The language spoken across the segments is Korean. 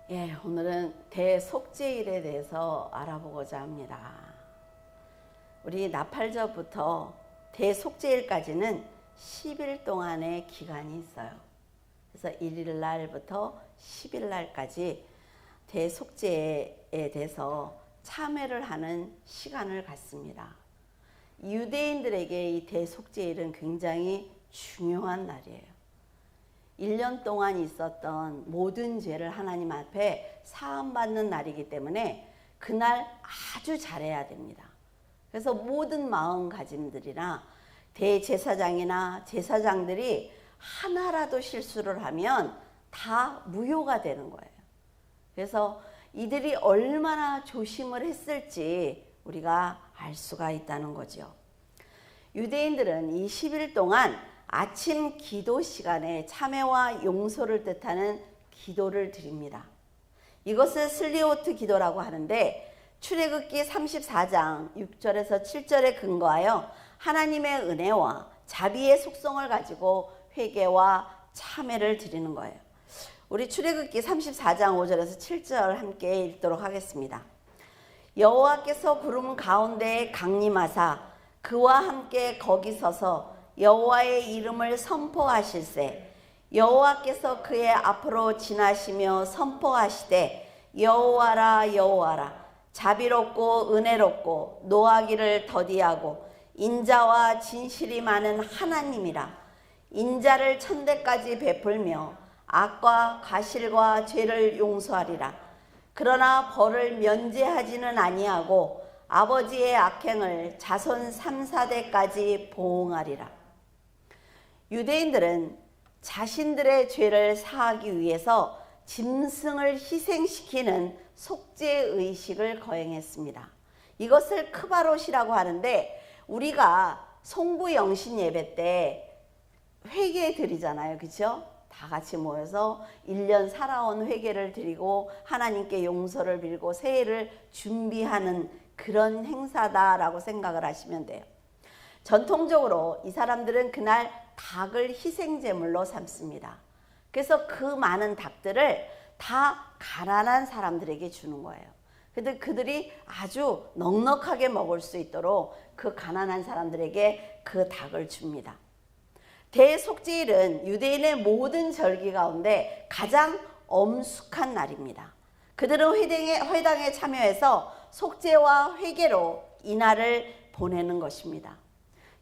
오늘은 대속죄일에 대해서 알아보고자 합니다. 우리 나팔절부터 대속죄일까지는 10일 동안의 기간이 있어요. 그래서 1일 날부터 10일 날까지 대속죄에 대해서 참회를 하는 시간을 갖습니다. 유대인들에게 이 대속죄일은 굉장히 중요한 날이에요. 1년 동안 있었던 모든 죄를 하나님 앞에 사함받는 날이기 때문에 그날 아주 잘해야 됩니다. 그래서 모든 마음가짐들이나 대제사장이나 제사장들이 하나라도 실수를 하면 다 무효가 되는 거예요. 그래서 이들이 얼마나 조심을 했을지 우리가 알 수가 있다는 거죠. 유대인들은 이 10일 동안 아침 기도 시간에 참회와 용서를 뜻하는 기도를 드립니다. 이것을 슬리오트 기도라고 하는데 출애굽기 34장 6절에서 7절에 근거하여 하나님의 은혜와 자비의 속성을 가지고 회개와 참회를 드리는 거예요. 우리 출애굽기 34장 5절에서 7절 함께 읽도록 하겠습니다. 여호와께서 구름 가운데에 강림하사 그와 함께 거기 서서 여호와의 이름을 선포하실세 여호와께서 그의 앞으로 지나시며 선포하시되 여호와라 여호와라 자비롭고 은혜롭고 노하기를 더디하고 인자와 진실이 많은 하나님이라 인자를 천대까지 베풀며 악과 가실과 죄를 용서하리라 그러나 벌을 면제하지는 아니하고 아버지의 악행을 자손 3, 4대까지 보응하리라. 유대인들은 자신들의 죄를 사하기 위해서 짐승을 희생시키는 속죄의식을 거행했습니다. 이것을 크바롯이라고 하는데 우리가 송구영신 예배 때 회개 드리잖아요. 그렇죠? 다 같이 모여서 1년 살아온 회개를 드리고 하나님께 용서를 빌고 새해를 준비하는 그런 행사다라고 생각을 하시면 돼요. 전통적으로 이 사람들은 그날 닭을 희생제물로 삼습니다. 그래서 그 많은 닭들을 다 가난한 사람들에게 주는 거예요. 근데 그들이 아주 넉넉하게 먹을 수 있도록 그 가난한 사람들에게 그 닭을 줍니다. 대속죄일은 유대인의 모든 절기 가운데 가장 엄숙한 날입니다. 그들은 회당에 참여해서 속죄와 회개로 이 날을 보내는 것입니다.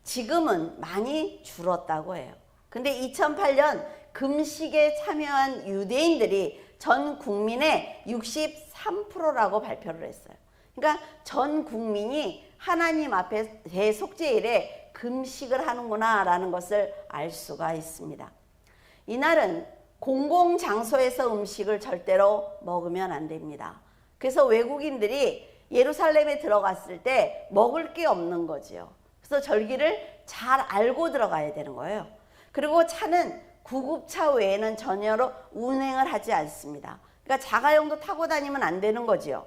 지금은 많이 줄었다고 해요. 근데 2008년 금식에 참여한 유대인들이 전 국민의 63%라고 발표를 했어요. 그러니까 전 국민이 하나님 앞에 대속죄일에 금식을 하는구나 라는 것을 알 수가 있습니다. 이날은 공공장소에서 음식을 절대로 먹으면 안 됩니다. 그래서 외국인들이 예루살렘에 들어갔을 때 먹을 게 없는 거지요. 그래서 절기를 잘 알고 들어가야 되는 거예요. 그리고 차는 구급차 외에는 전혀 운행을 하지 않습니다. 그러니까 자가용도 타고 다니면 안 되는 거지요.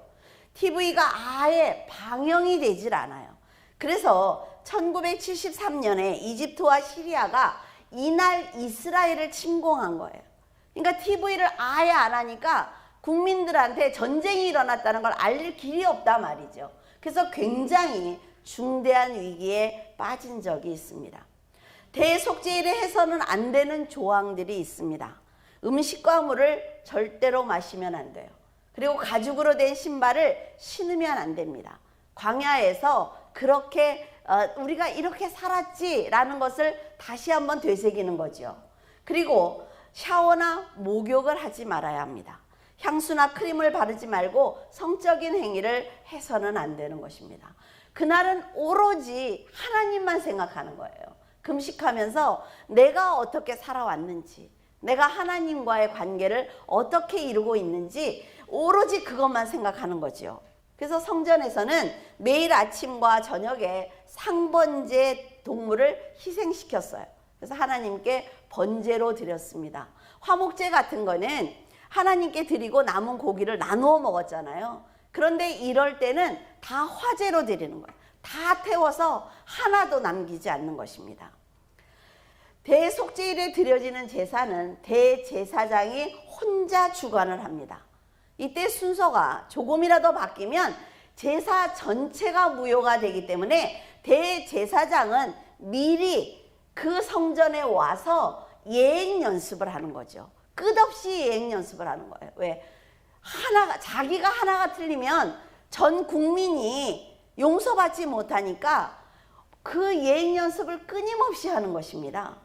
TV가 아예 방영이 되질 않아요. 그래서 1973년에 이집트와 시리아가 이날 이스라엘을 침공한 거예요. 그러니까 TV를 아예 안 하니까 국민들한테 전쟁이 일어났다는 걸 알릴 길이 없단 말이죠. 그래서 굉장히 중대한 위기에 빠진 적이 있습니다. 대속죄일에 해서는 안 되는 조항들이 있습니다. 음식과 물을 절대로 마시면 안 돼요. 그리고 가죽으로 된 신발을 신으면 안 됩니다. 광야에서 그렇게 우리가 이렇게 살았지라는 것을 다시 한번 되새기는 거죠. 그리고 샤워나 목욕을 하지 말아야 합니다. 향수나 크림을 바르지 말고 성적인 행위를 해서는 안 되는 것입니다. 그날은 오로지 하나님만 생각하는 거예요. 금식하면서 내가 어떻게 살아왔는지, 내가 하나님과의 관계를 어떻게 이루고 있는지 오로지 그것만 생각하는 거죠. 그래서 성전에서는 매일 아침과 저녁에 상번제 동물을 희생시켰어요. 그래서 하나님께 번제로 드렸습니다. 화목제 같은 거는 하나님께 드리고 남은 고기를 나누어 먹었잖아요. 그런데 이럴 때는 다 화제로 드리는 거예요. 다 태워서 하나도 남기지 않는 것입니다. 대속죄일에 드려지는 제사는 대제사장이 혼자 주관을 합니다. 이때 순서가 조금이라도 바뀌면 제사 전체가 무효가 되기 때문에 대제사장은 미리 그 성전에 와서 예행 연습을 하는 거죠. 끝없이 예행 연습을 하는 거예요. 왜? 자기가 하나가 틀리면 전 국민이 용서받지 못하니까 그 예행 연습을 끊임없이 하는 것입니다.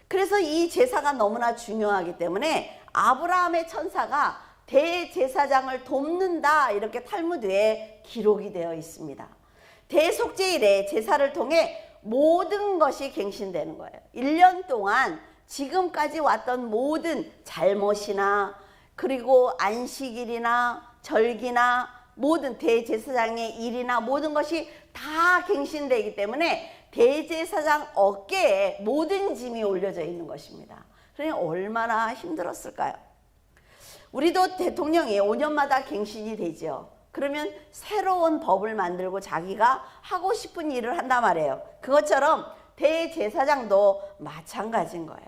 그래서 이 제사가 너무나 중요하기 때문에 아브라함의 천사가 대제사장을 돕는다, 이렇게 탈무드에 기록이 되어 있습니다. 대속죄일에 제사를 통해 모든 것이 갱신되는 거예요. 1년 동안 지금까지 왔던 모든 잘못이나 그리고 안식일이나 절기나 모든 대제사장의 일이나 모든 것이 다 갱신되기 때문에 대제사장 어깨에 모든 짐이 올려져 있는 것입니다. 그러니 얼마나 힘들었을까요? 우리도 대통령이 5년마다 갱신이 되죠. 그러면 새로운 법을 만들고 자기가 하고 싶은 일을 한단 말이에요. 그것처럼 대제사장도 마찬가지인 거예요.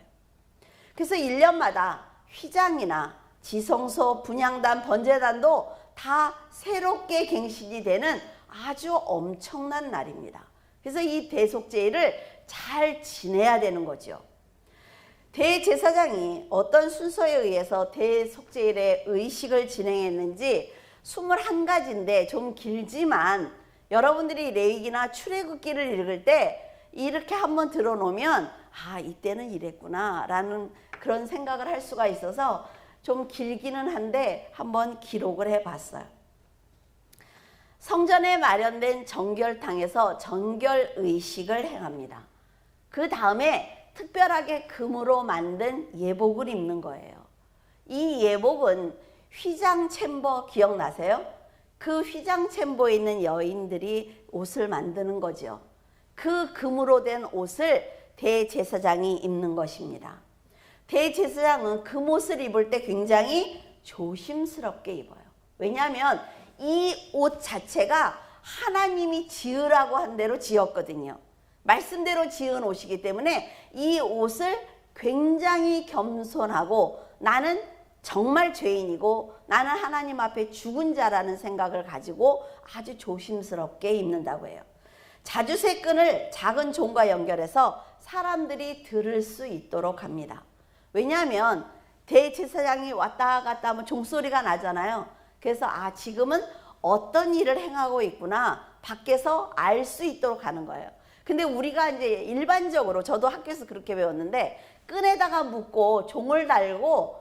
그래서 1년마다 휘장이나 지성소, 분향단, 번제단도 다 새롭게 갱신이 되는 아주 엄청난 날입니다. 그래서 이 대속죄일을 잘 지내야 되는 거죠. 대제사장이 어떤 순서에 의해서 대속죄일의 의식을 진행했는지 21가지인데 좀 길지만 여러분들이 레위기나 출애굽기를 읽을 때 이렇게 한번 들어놓으면 이때는 이랬구나 라는 그런 생각을 할 수가 있어서 좀 길기는 한데 한번 기록을 해봤어요. 성전에 마련된 정결탕에서 정결의식을 행합니다. 그 다음에 특별하게 금으로 만든 예복을 입는 거예요. 이 예복은 휘장 챔버 기억나세요? 그 휘장 챔버에 있는 여인들이 옷을 만드는 거죠. 그 금으로 된 옷을 대제사장이 입는 것입니다. 대제사장은 금옷을 입을 때 굉장히 조심스럽게 입어요. 왜냐하면 이 옷 자체가 하나님이 지으라고 한 대로 지었거든요. 말씀대로 지은 옷이기 때문에 이 옷을 굉장히 겸손하고 나는 정말 죄인이고 나는 하나님 앞에 죽은 자라는 생각을 가지고 아주 조심스럽게 입는다고 해요. 자주색 끈을 작은 종과 연결해서 사람들이 들을 수 있도록 합니다. 왜냐하면 대제사장이 왔다 갔다 하면 종소리가 나잖아요. 그래서 지금은 어떤 일을 행하고 있구나 밖에서 알 수 있도록 하는 거예요. 근데 우리가 이제 일반적으로 저도 학교에서 그렇게 배웠는데 끈에다가 묶고 종을 달고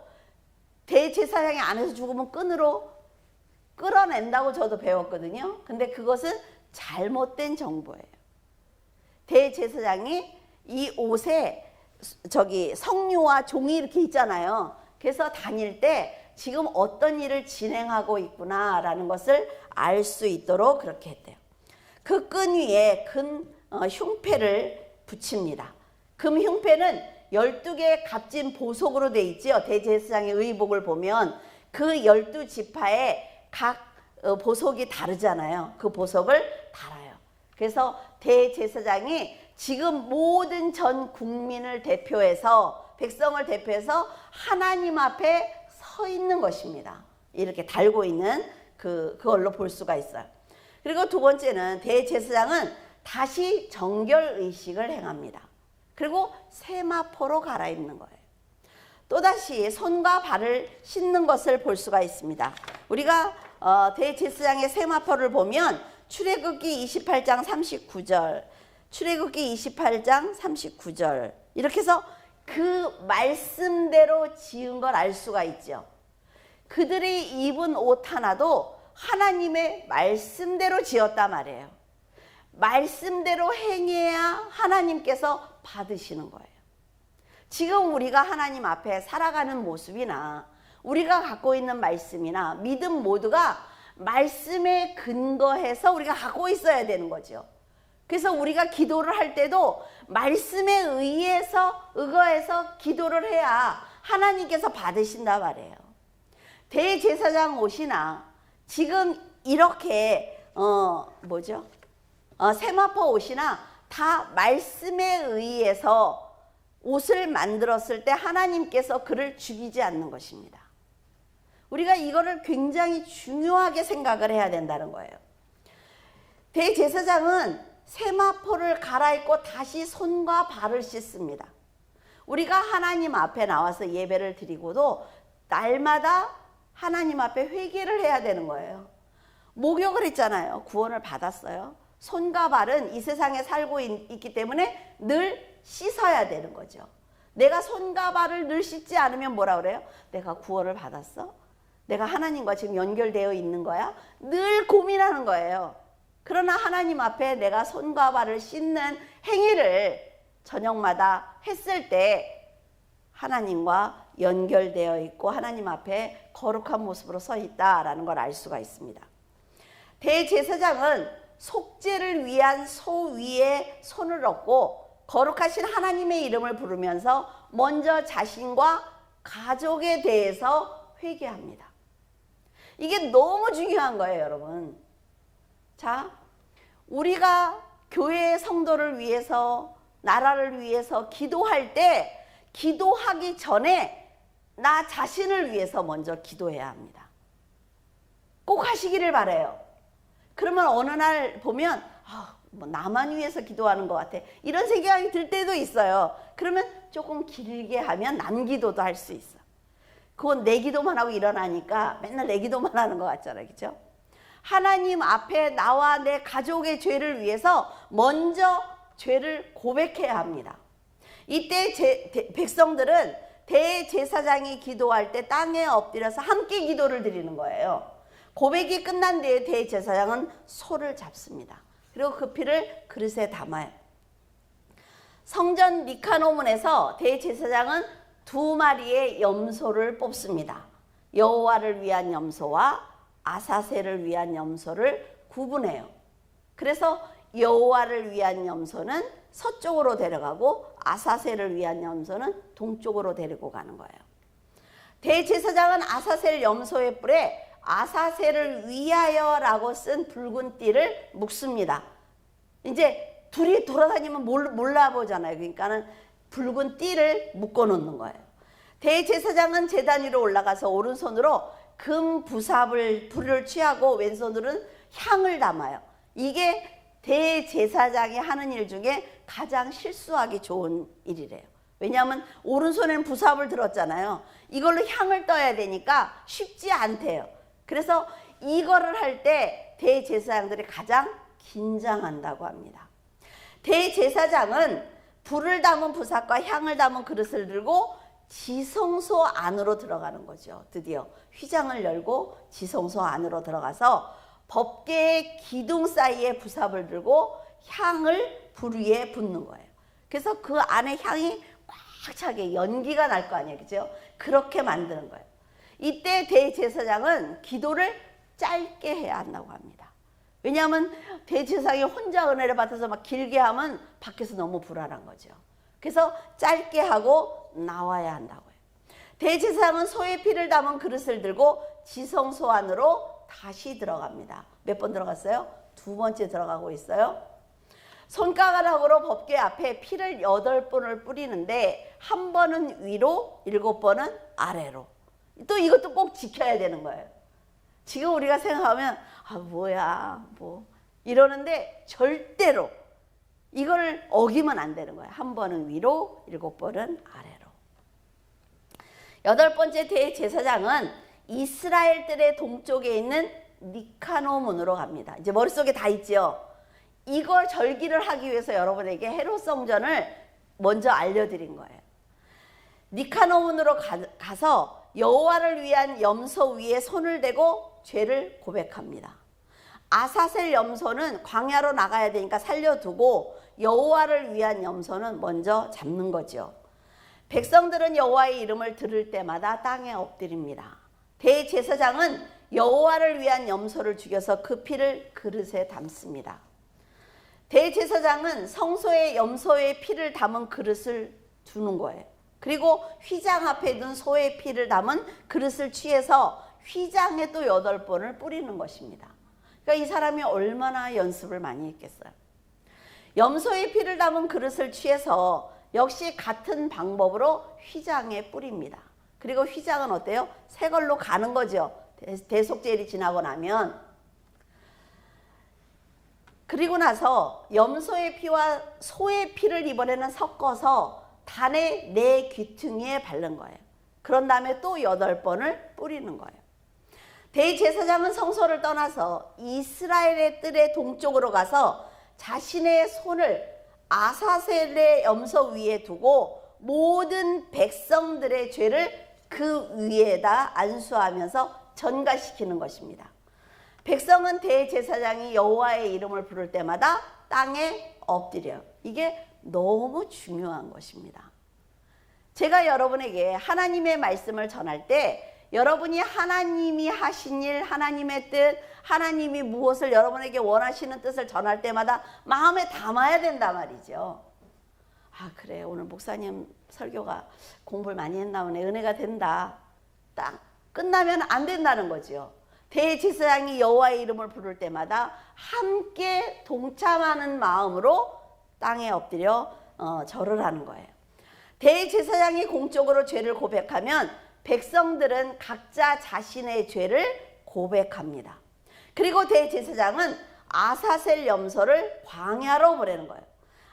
대제사장이 안에서 죽으면 끈으로 끌어낸다고 저도 배웠거든요. 근데 그것은 잘못된 정보예요. 대제사장이 이 옷에 성류와 종이 이렇게 있잖아요. 그래서 다닐 때 지금 어떤 일을 진행하고 있구나라는 것을 알 수 있도록 그렇게 했대요. 그 끈 위에 흉패를 붙입니다. 금 흉패는 12개의 값진 보석으로 되어 있죠. 대제사장의 의복을 보면 그 12지파에 각 보석이 다르잖아요. 그 보석을 달아요. 그래서 대제사장이 지금 모든 전 국민을 대표해서 백성을 대표해서 하나님 앞에 서 있는 것입니다. 이렇게 달고 있는 그걸로 볼 수가 있어요. 그리고 두 번째는 대제사장은 다시 정결의식을 행합니다. 그리고 세마포로 갈아입는 거예요. 또다시 손과 발을 씻는 것을 볼 수가 있습니다. 우리가 대제사장의 세마포를 보면 출애굽기 28장 39절, 출애굽기 28장 39절 이렇게 해서 그 말씀대로 지은 걸 알 수가 있죠. 그들이 입은 옷 하나도 하나님의 말씀대로 지었단 말이에요. 말씀대로 행해야 하나님께서 받으시는 거예요. 지금 우리가 하나님 앞에 살아가는 모습이나 우리가 갖고 있는 말씀이나 믿음 모두가 말씀에 근거해서 우리가 갖고 있어야 되는 거죠. 그래서 우리가 기도를 할 때도 말씀에 의거해서 기도를 해야 하나님께서 받으신단 말이에요. 대제사장 옷이나 지금 이렇게 세마포 옷이나 다 말씀에 의해서 옷을 만들었을 때 하나님께서 그를 죽이지 않는 것입니다. 우리가 이거를 굉장히 중요하게 생각을 해야 된다는 거예요. 대제사장은 세마포를 갈아입고 다시 손과 발을 씻습니다. 우리가 하나님 앞에 나와서 예배를 드리고도 날마다 하나님 앞에 회개를 해야 되는 거예요. 목욕을 했잖아요. 구원을 받았어요. 손과 발은 이 세상에 살고 있기 때문에 늘 씻어야 되는 거죠. 내가 손과 발을 늘 씻지 않으면 뭐라 그래요? 내가 구원을 받았어? 내가 하나님과 지금 연결되어 있는 거야? 늘 고민하는 거예요. 그러나 하나님 앞에 내가 손과 발을 씻는 행위를 저녁마다 했을 때 하나님과 연결되어 있고 하나님 앞에 거룩한 모습으로 서 있다라는 걸 알 수가 있습니다. 대제사장은 속죄를 위한 소 위에 손을 얹고 거룩하신 하나님의 이름을 부르면서 먼저 자신과 가족에 대해서 회개합니다. 이게 너무 중요한 거예요, 여러분. 자, 우리가 교회의 성도를 위해서, 나라를 위해서 기도할 때 기도하기 전에 나 자신을 위해서 먼저 기도해야 합니다. 꼭 하시기를 바라요. 그러면 어느 날 보면 뭐 나만 위해서 기도하는 것 같아, 이런 생각이 들 때도 있어요. 그러면 조금 길게 하면 남기도도 할 수 있어. 그건 내 기도만 하고 일어나니까 맨날 내 기도만 하는 것 같잖아요. 그렇죠? 하나님 앞에 나와 내 가족의 죄를 위해서 먼저 죄를 고백해야 합니다. 이때 백성들은 대제사장이 기도할 때 땅에 엎드려서 함께 기도를 드리는 거예요. 고백이 끝난 뒤에 대제사장은 소를 잡습니다. 그리고 그 피를 그릇에 담아요. 성전 니카노문에서 대제사장은 2마리의 염소를 뽑습니다. 여호와를 위한 염소와 아사셀을 위한 염소를 구분해요. 그래서 여호와를 위한 염소는 서쪽으로 데려가고 아사셀을 위한 염소는 동쪽으로 데리고 가는 거예요. 대제사장은 아사셀 염소의 뿔에 아사셀을 위하여라고 쓴 붉은 띠를 묶습니다. 이제 둘이 돌아다니면 몰라보잖아요. 그러니까는 붉은 띠를 묶어 놓는 거예요. 대제사장은 제단 위로 올라가서 오른손으로 금 부삽을 불을 취하고 왼손으로는 향을 담아요. 이게 대제사장이 하는 일 중에 가장 실수하기 좋은 일이래요. 왜냐하면 오른손에는 부삽을 들었잖아요. 이걸로 향을 떠야 되니까 쉽지 않대요. 그래서 이거를 할 때 대제사장들이 가장 긴장한다고 합니다. 대제사장은 불을 담은 부삽과 향을 담은 그릇을 들고 지성소 안으로 들어가는 거죠. 드디어 휘장을 열고 지성소 안으로 들어가서 법궤의 기둥 사이에 부삽을 들고 향을 불 위에 붓는 거예요. 그래서 그 안에 향이 꽉 차게 연기가 날 거 아니에요. 그죠? 그렇게 만드는 거예요. 이때 대제사장은 기도를 짧게 해야 한다고 합니다. 왜냐하면 대제사장이 혼자 은혜를 받아서 막 길게 하면 밖에서 너무 불안한 거죠. 그래서 짧게 하고 나와야 한다고요. 대제사장은 소의 피를 담은 그릇을 들고 지성소 안으로 다시 들어갑니다. 몇 번 들어갔어요? 2번째 들어가고 있어요. 손가락으로 법궤 앞에 피를 8번을 뿌리는데 한 번은 위로, 7번은 아래로. 또 이것도 꼭 지켜야 되는 거예요. 지금 우리가 생각하면 뭐야 뭐 이러는데 절대로 이걸 어기면 안 되는 거예요. 한 번은 위로, 7번은 아래로. 8번째 대제사장은 이스라엘 뜰의 동쪽에 있는 니카노문으로 갑니다. 이제 머릿속에 다 있죠. 이걸 절기를 하기 위해서 여러분에게 헤롯 성전을 먼저 알려드린 거예요. 니카노문으로 가서 여호와를 위한 염소 위에 손을 대고 죄를 고백합니다. 아사셀 염소는 광야로 나가야 되니까 살려두고 여호와를 위한 염소는 먼저 잡는 거죠. 백성들은 여호와의 이름을 들을 때마다 땅에 엎드립니다. 대제사장은 여호와를 위한 염소를 죽여서 그 피를 그릇에 담습니다. 대제사장은 성소에 염소의 피를 담은 그릇을 두는 거예요. 그리고 휘장 앞에 둔 소의 피를 담은 그릇을 취해서 휘장에 또 8번을 뿌리는 것입니다. 그러니까 이 사람이 얼마나 연습을 많이 했겠어요. 염소의 피를 담은 그릇을 취해서 역시 같은 방법으로 휘장에 뿌립니다. 그리고 휘장은 어때요? 새 걸로 가는 거죠. 대속죄일이 지나고 나면. 그리고 나서 염소의 피와 소의 피를 이번에는 섞어서 단의 네 귀퉁이에 바른 거예요. 그런 다음에 또 8번을 뿌리는 거예요. 대제사장은 성소를 떠나서 이스라엘의 뜰의 동쪽으로 가서 자신의 손을 아사셀의 염소 위에 두고 모든 백성들의 죄를 그 위에다 안수하면서 전가시키는 것입니다. 백성은 대제사장이 여호와의 이름을 부를 때마다 땅에 엎드려요. 이게 너무 중요한 것입니다. 제가 여러분에게 하나님의 말씀을 전할 때 여러분이 하나님이 하신 일, 하나님의 뜻, 하나님이 무엇을 여러분에게 원하시는 뜻을 전할 때마다 마음에 담아야 된단 말이죠. 아, 그래, 오늘 목사님 설교가 공부를 많이 했나 보네, 은혜가 된다. 딱 끝나면 안 된다는 거죠. 대제사장이 여호와의 이름을 부를 때마다 함께 동참하는 마음으로 땅에 엎드려 절을 하는 거예요. 대제사장이 공적으로 죄를 고백하면 백성들은 각자 자신의 죄를 고백합니다. 그리고 대제사장은 아사셀 염소를 광야로 보내는 거예요.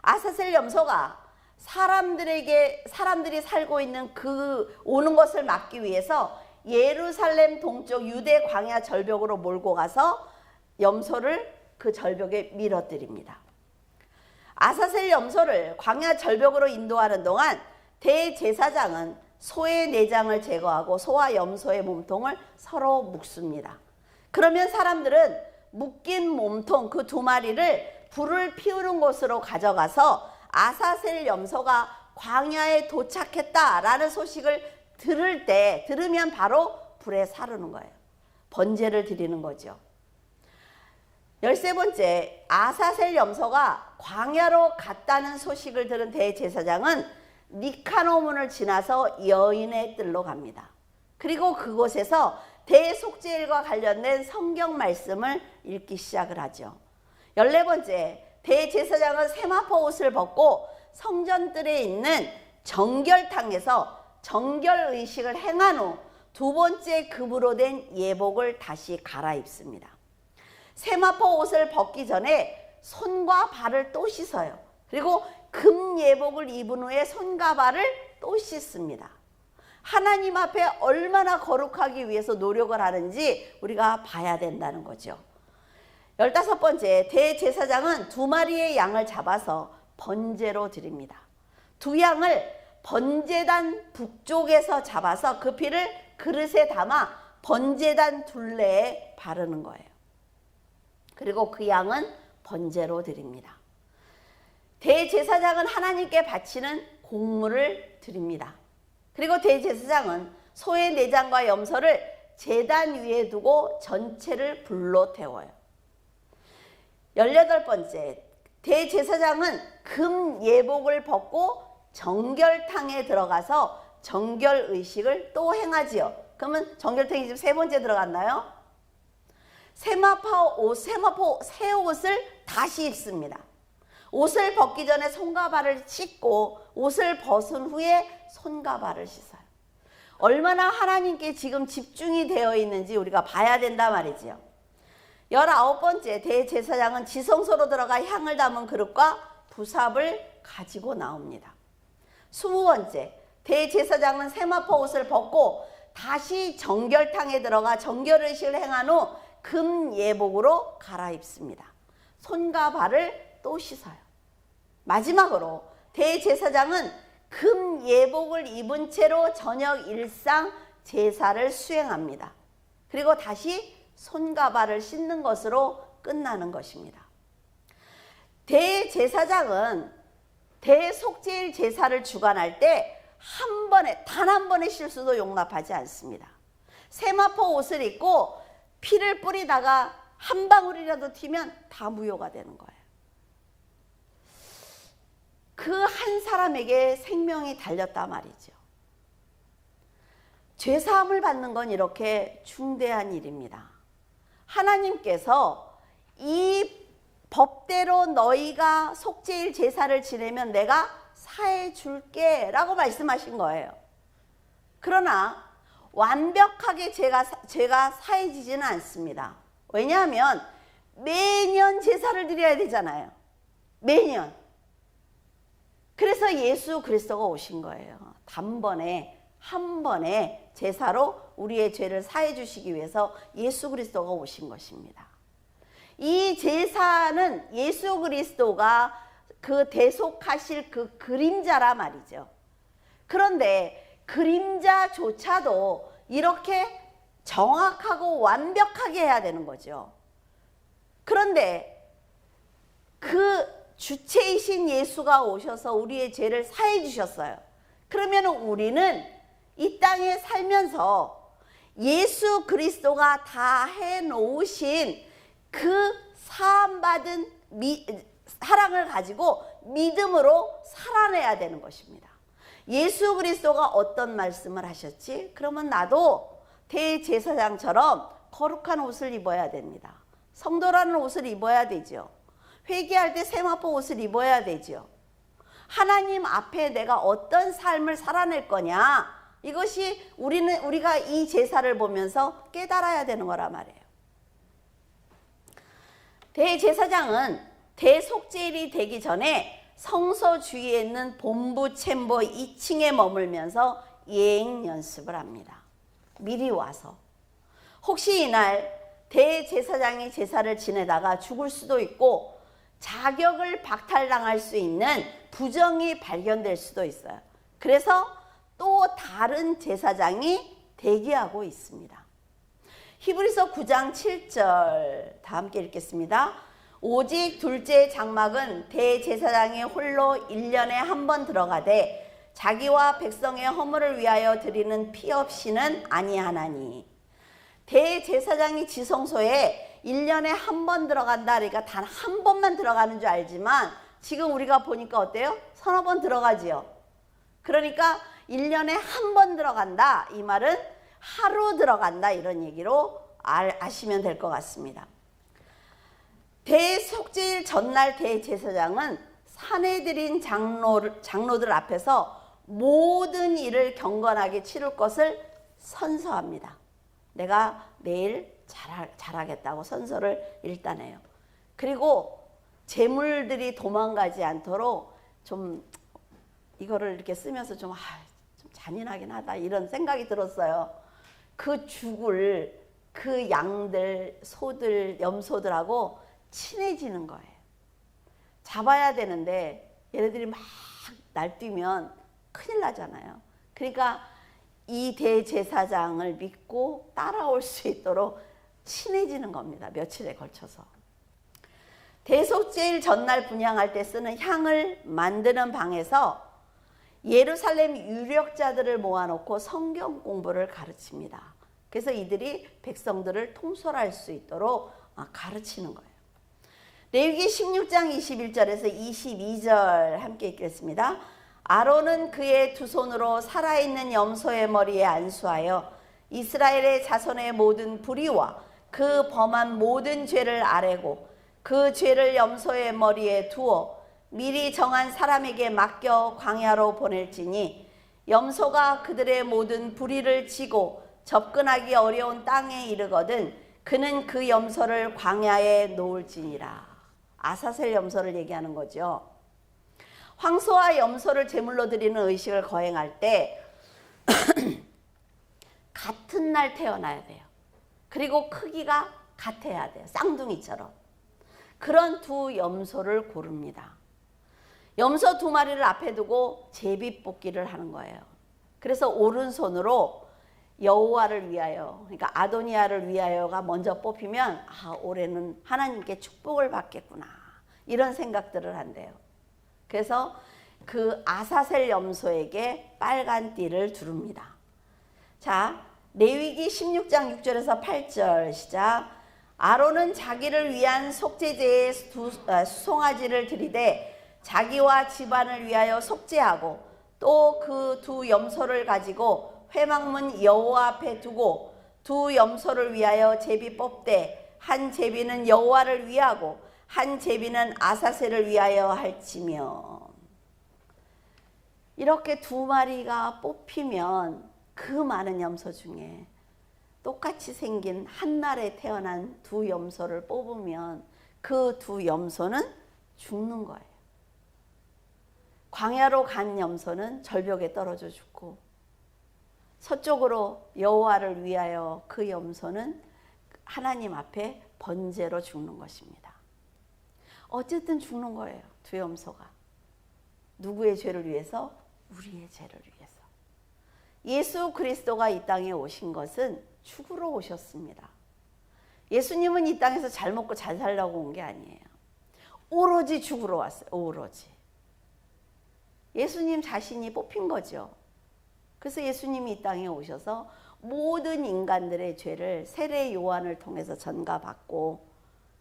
아사셀 염소가 사람들이 살고 있는 그 오는 것을 막기 위해서 예루살렘 동쪽 유대 광야 절벽으로 몰고 가서 염소를 그 절벽에 밀어뜨립니다. 아사셀 염소를 광야 절벽으로 인도하는 동안 대제사장은 소의 내장을 제거하고 소와 염소의 몸통을 서로 묶습니다. 그러면 사람들은 묶인 몸통 그 2마리를 불을 피우는 곳으로 가져가서 아사셀 염소가 광야에 도착했다라는 소식을 들으면 바로 불에 사르는 거예요. 번제를 드리는 거죠. 13번째, 아사셀 염소가 광야로 갔다는 소식을 들은 대제사장은 니카노문을 지나서 여인의 뜰로 갑니다. 그리고 그곳에서 대속죄일과 관련된 성경 말씀을 읽기 시작을 하죠. 14번째, 대제사장은 세마포 옷을 벗고 성전뜰에 있는 정결탕에서 정결의식을 행한 후 2번째 급으로 된 예복을 다시 갈아입습니다. 세마포 옷을 벗기 전에 손과 발을 또 씻어요. 그리고 금 예복을 입은 후에 손과 발을 또 씻습니다. 하나님 앞에 얼마나 거룩하기 위해서 노력을 하는지 우리가 봐야 된다는 거죠. 15번째, 대제사장은 2마리의 양을 잡아서 번제로 드립니다. 2양을 번제단 북쪽에서 잡아서 그 피를 그릇에 담아 번제단 둘레에 바르는 거예요. 그리고 그 양은 번제로 드립니다. 대제사장은 하나님께 바치는 곡물을 드립니다. 그리고 대제사장은 소의 내장과 염소를 제단 위에 두고 전체를 불로 태워요. 18번째, 대제사장은 금 예복을 벗고 정결탕에 들어가서 정결의식을 또 행하지요. 그러면 정결탕이 지금 3번째 들어갔나요? 세마포 새 옷을 다시 입습니다. 옷을 벗기 전에 손과 발을 씻고 옷을 벗은 후에 손과 발을 씻어요. 얼마나 하나님께 지금 집중이 되어 있는지 우리가 봐야 된다 말이지요. 19번째, 대제사장은 지성소로 들어가 향을 담은 그릇과 부삽을 가지고 나옵니다. 20번째, 대제사장은 세마포 옷을 벗고 다시 정결탕에 들어가 정결의식을 행한 후 금 예복으로 갈아입습니다. 손과 발을 또 씻어요. 마지막으로 대제사장은 금 예복을 입은 채로 저녁 일상 제사를 수행합니다. 그리고 다시 손과 발을 씻는 것으로 끝나는 것입니다. 대제사장은 대속죄일 제사를 주관할 때 단 한 번의 실수도 용납하지 않습니다. 세마포 옷을 입고 피를 뿌리다가 한 방울이라도 튀면 다 무효가 되는 거예요. 그 한 사람에게 생명이 달렸단 말이죠. 죄사함을 받는 건 이렇게 중대한 일입니다. 하나님께서 이 법대로 너희가 속죄일 제사를 지내면 내가 사해 줄게 라고 말씀하신 거예요. 그러나 완벽하게 죄가 사해지지는 않습니다. 왜냐하면 매년 제사를 드려야 되잖아요. 매년. 그래서 예수 그리스도가 오신 거예요. 단번에 한 번에 제사로 우리의 죄를 사해 주시기 위해서 예수 그리스도가 오신 것입니다. 이 제사는 예수 그리스도가 그 대속하실 그 그림자라 말이죠. 그런데 그림자조차도 이렇게 정확하고 완벽하게 해야 되는 거죠. 그런데 그 주체이신 예수가 오셔서 우리의 죄를 사해 주셨어요. 그러면 우리는 이 땅에 살면서 예수 그리스도가 다 해놓으신 그 사함받은 사랑을 가지고 믿음으로 살아내야 되는 것입니다. 예수 그리스도가 어떤 말씀을 하셨지? 그러면 나도 대제사장처럼 거룩한 옷을 입어야 됩니다. 성도라는 옷을 입어야 되죠. 회개할 때 세마포 옷을 입어야 되죠. 하나님 앞에 내가 어떤 삶을 살아낼 거냐, 이것이 우리가 이 제사를 보면서 깨달아야 되는 거란 말이에요. 대제사장은 대속죄일이 되기 전에 성소 주위에 있는 본부 챔버 2층에 머물면서 예행 연습을 합니다. 미리 와서. 혹시 이날 대제사장이 제사를 지내다가 죽을 수도 있고 자격을 박탈당할 수 있는 부정이 발견될 수도 있어요. 그래서 또 다른 제사장이 대기하고 있습니다. 히브리서 9장 7절 다 함께 읽겠습니다. 오직 둘째 장막은 대제사장이 홀로 1년에 한 번 들어가되 자기와 백성의 허물을 위하여 드리는 피 없이는 아니하나니. 대제사장이 지성소에 1년에 한 번 들어간다. 그러니까 단 한 번만 들어가는 줄 알지만 지금 우리가 보니까 어때요? 서너 번 들어가지요. 그러니까 1년에 한 번 들어간다. 이 말은 하루 들어간다. 이런 얘기로 아시면 될 것 같습니다. 대속죄일 전날 대제사장은 산에 들인 장로들 앞에서 모든 일을 경건하게 치룰 것을 선서합니다. 내가 내일 잘하겠다고 선서를 일단 해요. 그리고 재물들이 도망가지 않도록 좀 이거를 이렇게 쓰면서 좀 잔인하긴 하다 이런 생각이 들었어요. 그 죽을 그 양들, 소들, 염소들하고 친해지는 거예요. 잡아야 되는데 얘네들이 막 날뛰면 큰일 나잖아요. 그러니까 이 대제사장을 믿고 따라올 수 있도록 친해지는 겁니다. 며칠에 걸쳐서. 대속죄일 전날 분향할 때 쓰는 향을 만드는 방에서 예루살렘 유력자들을 모아놓고 성경 공부를 가르칩니다. 그래서 이들이 백성들을 통솔할 수 있도록 가르치는 거예요. 레위기 16장 21절에서 22절 함께 읽겠습니다. 아론은 그의 두 손으로 살아있는 염소의 머리에 안수하여 이스라엘의 자손의 모든 불의와 그 범한 모든 죄를 아뢰고 그 죄를 염소의 머리에 두어 미리 정한 사람에게 맡겨 광야로 보낼지니 염소가 그들의 모든 불의를 지고 접근하기 어려운 땅에 이르거든 그는 그 염소를 광야에 놓을지니라. 아사셀 염소를 얘기하는 거죠. 황소와 염소를 제물로 드리는 의식을 거행할 때 같은 날 태어나야 돼요. 그리고 크기가 같아야 돼요. 쌍둥이처럼. 그런 두 염소를 고릅니다. 염소 두 마리를 앞에 두고 제비뽑기를 하는 거예요. 그래서 오른손으로 여호와를 위하여, 그러니까 아도니아를 위하여가 먼저 뽑히면 올해는 하나님께 축복을 받겠구나 이런 생각들을 한대요. 그래서 그 아사셀 염소에게 빨간 띠를 두릅니다. 자, 레위기 16장 6절에서 8절 시작. 아론은 자기를 위한 속죄제에 수송아지를 드리되 자기와 집안을 위하여 속죄하고 또 그 두 염소를 가지고 회막문 여호와 앞에 두고 두 염소를 위하여 제비 뽑되 한 제비는 여호와를 위하고 한 제비는 아사셀을 위하여 할지며. 이렇게 두 마리가 뽑히면 그 많은 염소 중에 똑같이 생긴 한날에 태어난 두 염소를 뽑으면 그 두 염소는 죽는 거예요. 광야로 간 염소는 절벽에 떨어져 죽고, 서쪽으로 여호와를 위하여 그 염소는 하나님 앞에 번제로 죽는 것입니다. 어쨌든 죽는 거예요. 두 염소가. 누구의 죄를 위해서? 우리의 죄를 위해서. 예수 그리스도가 이 땅에 오신 것은 죽으러 오셨습니다. 예수님은 이 땅에서 잘 먹고 잘 살려고 온 게 아니에요. 오로지 죽으러 왔어요. 오로지. 예수님 자신이 뽑힌 거죠. 그래서 예수님이 이 땅에 오셔서 모든 인간들의 죄를 세례 요한을 통해서 전가받고,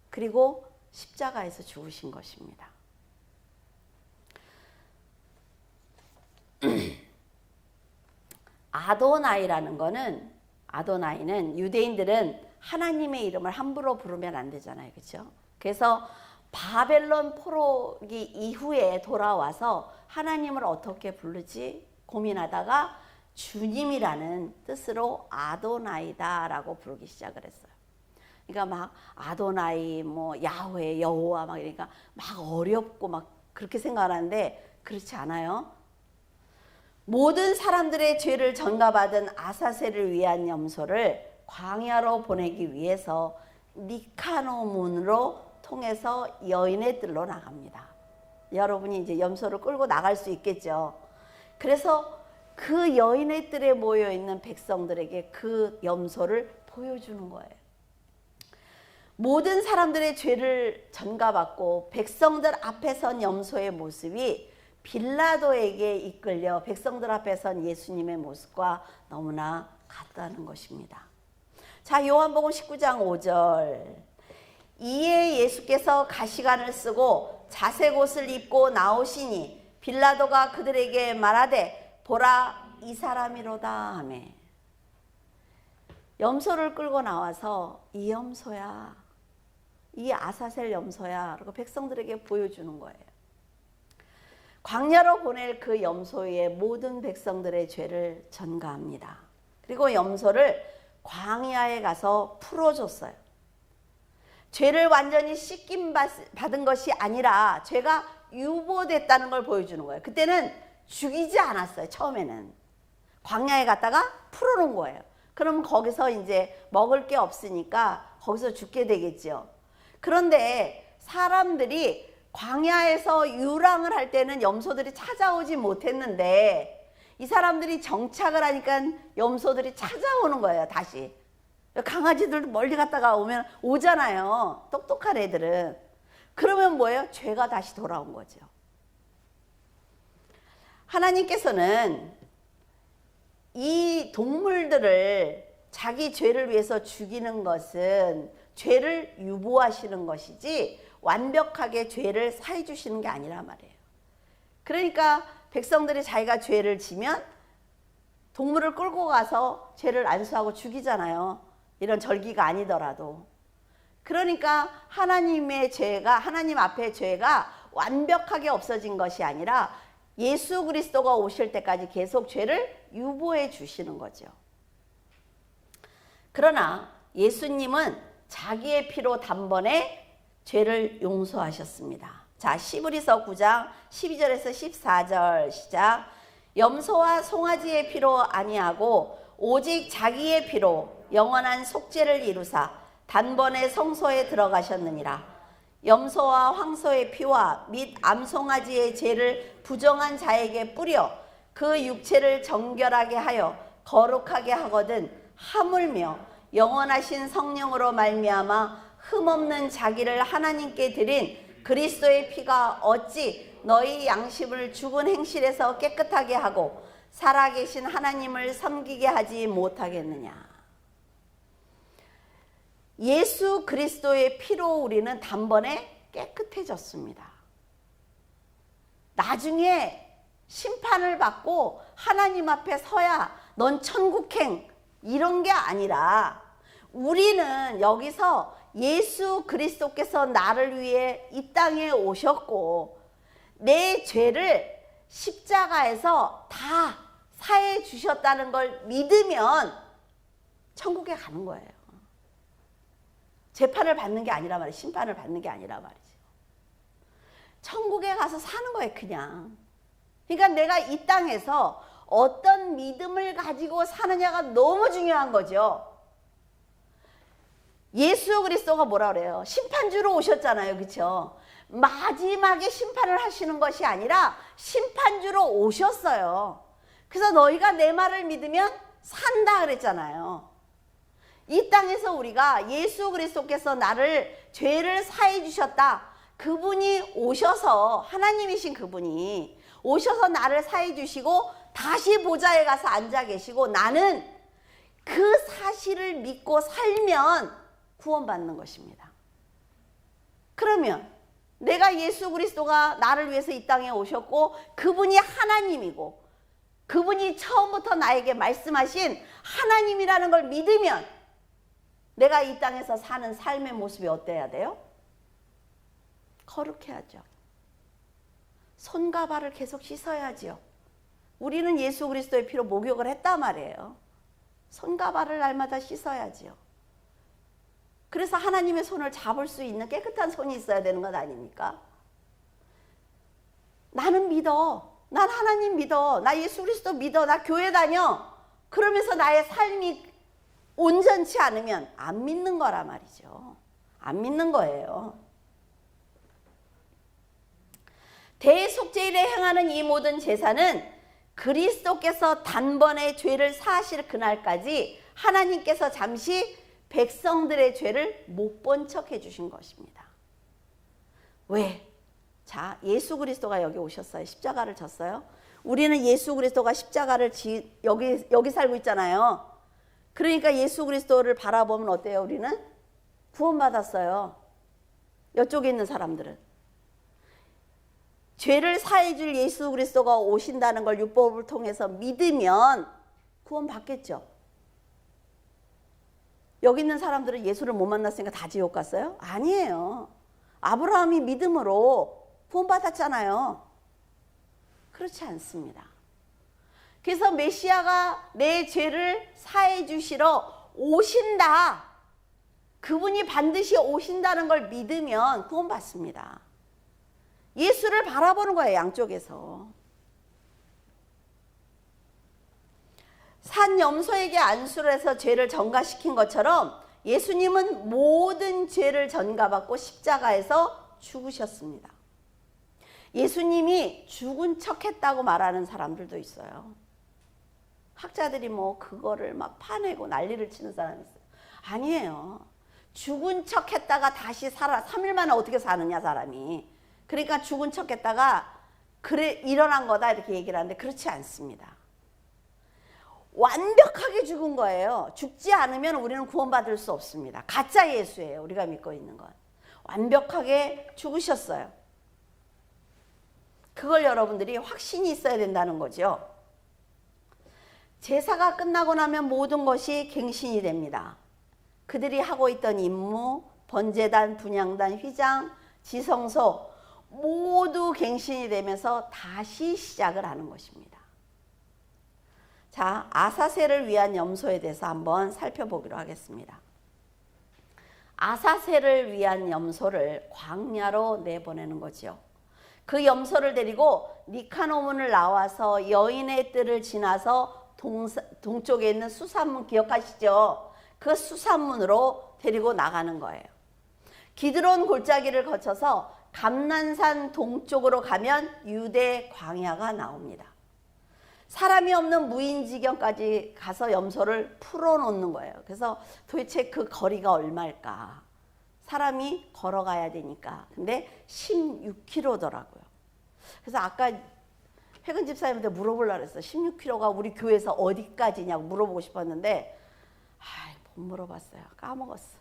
그리고 십자가에서 죽으신 것입니다. 아도나이는 유대인들은 하나님의 이름을 함부로 부르면 안 되잖아요. 그렇죠? 그래서 바벨론 포로기 이후에 돌아와서 하나님을 어떻게 부르지 고민하다가 주님이라는 뜻으로 아도나이다라고 부르기 시작을 했어요. 그러니까 막 아도나이, 뭐 야훼, 여호와 막 이러니까 막 어렵고 막 그렇게 생각하는데 그렇지 않아요. 모든 사람들의 죄를 전가받은 아사셀을 위한 염소를 광야로 보내기 위해서 니카노 문으로 통해서 여인의 뜰로 나갑니다. 여러분이 이제 염소를 끌고 나갈 수 있겠죠. 그래서 그 여인의 뜰에 모여 있는 백성들에게 그 염소를 보여주는 거예요. 모든 사람들의 죄를 전가받고 백성들 앞에 선 염소의 모습이 빌라도에게 이끌려 백성들 앞에 선 예수님의 모습과 너무나 같다는 것입니다. 자, 요한복음 19장 5절. 이에 예수께서 가시관을 쓰고 자색 옷을 입고 나오시니 빌라도가 그들에게 말하되 보라 이 사람이로다 하며, 염소를 끌고 나와서 이 염소야, 이 아사셀 염소야 라고 백성들에게 보여주는 거예요. 광야로 보낼 그 염소의 모든 백성들의 죄를 전가합니다. 그리고 염소를 광야에 가서 풀어줬어요. 죄를 완전히 씻김 받은 것이 아니라 죄가 유보됐다는 걸 보여주는 거예요. 그때는 죽이지 않았어요. 처음에는 광야에 갔다가 풀어놓은 거예요. 그럼 거기서 이제 먹을 게 없으니까 거기서 죽게 되겠죠. 그런데 사람들이 광야에서 유랑을 할 때는 염소들이 찾아오지 못했는데 이 사람들이 정착을 하니까 염소들이 찾아오는 거예요. 다시. 강아지들도 멀리 갔다가 오잖아요. 똑똑한 애들은. 그러면 뭐예요? 죄가 다시 돌아온 거죠. 하나님께서는 이 동물들을 자기 죄를 위해서 죽이는 것은 죄를 유보하시는 것이지 완벽하게 죄를 사해 주시는 게 아니라 말이에요. 그러니까 백성들이 자기가 죄를 지면 동물을 끌고 가서 죄를 안수하고 죽이잖아요. 이런 절기가 아니더라도. 그러니까 하나님의 죄가, 하나님 앞에 죄가 완벽하게 없어진 것이 아니라 예수 그리스도가 오실 때까지 계속 죄를 유보해 주시는 거죠. 그러나 예수님은 자기의 피로 단번에 죄를 용서하셨습니다. 자, 시브리서 9장 12절에서 14절 시작. 염소와 송아지의 피로 아니하고 오직 자기의 피로 영원한 속죄를 이루사 단번에 성소에 들어가셨느니라. 염소와 황소의 피와 및 암송아지의 죄를 부정한 자에게 뿌려 그 육체를 정결하게 하여 거룩하게 하거든 하물며 영원하신 성령으로 말미암아 흠없는 자기를 하나님께 드린 그리스도의 피가 어찌 너희 양심을 죽은 행실에서 깨끗하게 하고 살아계신 하나님을 섬기게 하지 못하겠느냐. 예수 그리스도의 피로 우리는 단번에 깨끗해졌습니다. 나중에 심판을 받고 하나님 앞에 서야 넌 천국행 이런 게 아니라 우리는 여기서 예수 그리스도께서 나를 위해 이 땅에 오셨고 내 죄를 십자가에서 다 사해 주셨다는 걸 믿으면 천국에 가는 거예요. 재판을 받는 게 아니라 말이에요. 심판을 받는 게 아니라 말이죠. 천국에 가서 사는 거예요, 그냥. 그러니까 내가 이 땅에서 어떤 믿음을 가지고 사느냐가 너무 중요한 거죠. 예수 그리스도가 뭐라 그래요? 심판주로 오셨잖아요, 그렇죠? 마지막에 심판을 하시는 것이 아니라 심판주로 오셨어요. 그래서 너희가 내 말을 믿으면 산다 그랬잖아요. 이 땅에서 우리가 예수 그리스도께서 나를 죄를 사해 주셨다. 그분이 오셔서, 하나님이신 그분이 오셔서 나를 사해 주시고 다시 보좌에 가서 앉아 계시고 나는 그 사실을 믿고 살면 구원받는 것입니다. 그러면 내가 예수 그리스도가 나를 위해서 이 땅에 오셨고 그분이 하나님이고 그분이 처음부터 나에게 말씀하신 하나님이라는 걸 믿으면 내가 이 땅에서 사는 삶의 모습이 어때야 돼요? 거룩해야죠. 손과 발을 계속 씻어야죠. 우리는 예수 그리스도의 피로 목욕을 했단 말이에요. 손과 발을 날마다 씻어야죠. 그래서 하나님의 손을 잡을 수 있는 깨끗한 손이 있어야 되는 것 아닙니까? 나는 믿어. 난 하나님 믿어. 나 예수 그리스도 믿어. 나 교회 다녀. 그러면서 나의 삶이 온전치 않으면 안 믿는 거라 말이죠. 안 믿는 거예요. 대속죄일에 행하는 이 모든 제사는 그리스도께서 단번에 죄를 사하실 그날까지 하나님께서 잠시 백성들의 죄를 못 본 척 해주신 것입니다. 왜? 자, 예수 그리스도가 여기 오셨어요. 십자가를 졌어요. 우리는 예수 그리스도가 십자가를 여기 살고 있잖아요. 그러니까 예수 그리스도를 바라보면 어때요? 우리는 구원받았어요. 이쪽에 있는 사람들은. 죄를 사해 줄 예수 그리스도가 오신다는 걸 율법을 통해서 믿으면 구원받겠죠. 여기 있는 사람들은 예수를 못 만났으니까 다 지옥 갔어요? 아니에요. 아브라함이 믿음으로 구원받았잖아요. 그렇지 않습니다. 그래서 메시아가 내 죄를 사해 주시러 오신다. 그분이 반드시 오신다는 걸 믿으면 구원받습니다. 예수를 바라보는 거예요, 양쪽에서. 산 염소에게 안수를 해서 죄를 전가시킨 것처럼 예수님은 모든 죄를 전가받고 십자가에서 죽으셨습니다. 예수님이 죽은 척 했다고 말하는 사람들도 있어요. 학자들이 뭐 그거를 막 파내고 난리를 치는 사람이 있어요. 아니에요. 죽은 척 했다가 다시 살아. 3일 만에 어떻게 사느냐, 사람이. 그러니까 죽은 척 했다가 그래 일어난 거다 이렇게 얘기를 하는데 그렇지 않습니다. 완벽하게 죽은 거예요. 죽지 않으면 우리는 구원받을 수 없습니다. 가짜 예수예요. 우리가 믿고 있는 건. 완벽하게 죽으셨어요. 그걸 여러분들이 확신이 있어야 된다는 거죠. 제사가 끝나고 나면 모든 것이 갱신이 됩니다. 그들이 하고 있던 임무, 번제단, 분향단, 휘장, 지성소 모두 갱신이 되면서 다시 시작을 하는 것입니다. 자, 아사셀을 위한 염소에 대해서 한번 살펴보기로 하겠습니다. 아사셀을 위한 염소를 광야로 내보내는 거죠. 그 염소를 데리고 니카노문을 나와서 여인의 뜰을 지나서 동쪽에 있는 수산문 기억하시죠? 그 수산문으로 데리고 나가는 거예요. 기드론 골짜기를 거쳐서 감난산 동쪽으로 가면 유대 광야가 나옵니다. 사람이 없는 무인지경까지 가서 염소를 풀어놓는 거예요. 그래서 도대체 그 거리가 얼마일까? 사람이 걸어가야 되니까. 근데 16km더라고요. 그래서 아까 혜근 집사님한테 물어보려고 했어. 16km가 우리 교회에서 어디까지냐고 물어보고 싶었는데 못 물어봤어요. 까먹었어.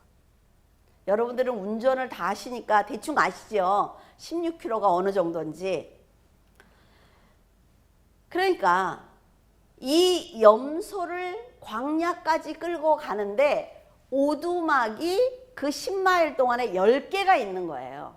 여러분들은 운전을 다 하시니까 대충 아시죠? 16km가 어느 정도인지. 그러니까 이 염소를 광야까지 끌고 가는데 오두막이 그 10마일 동안에 10개가 있는 거예요.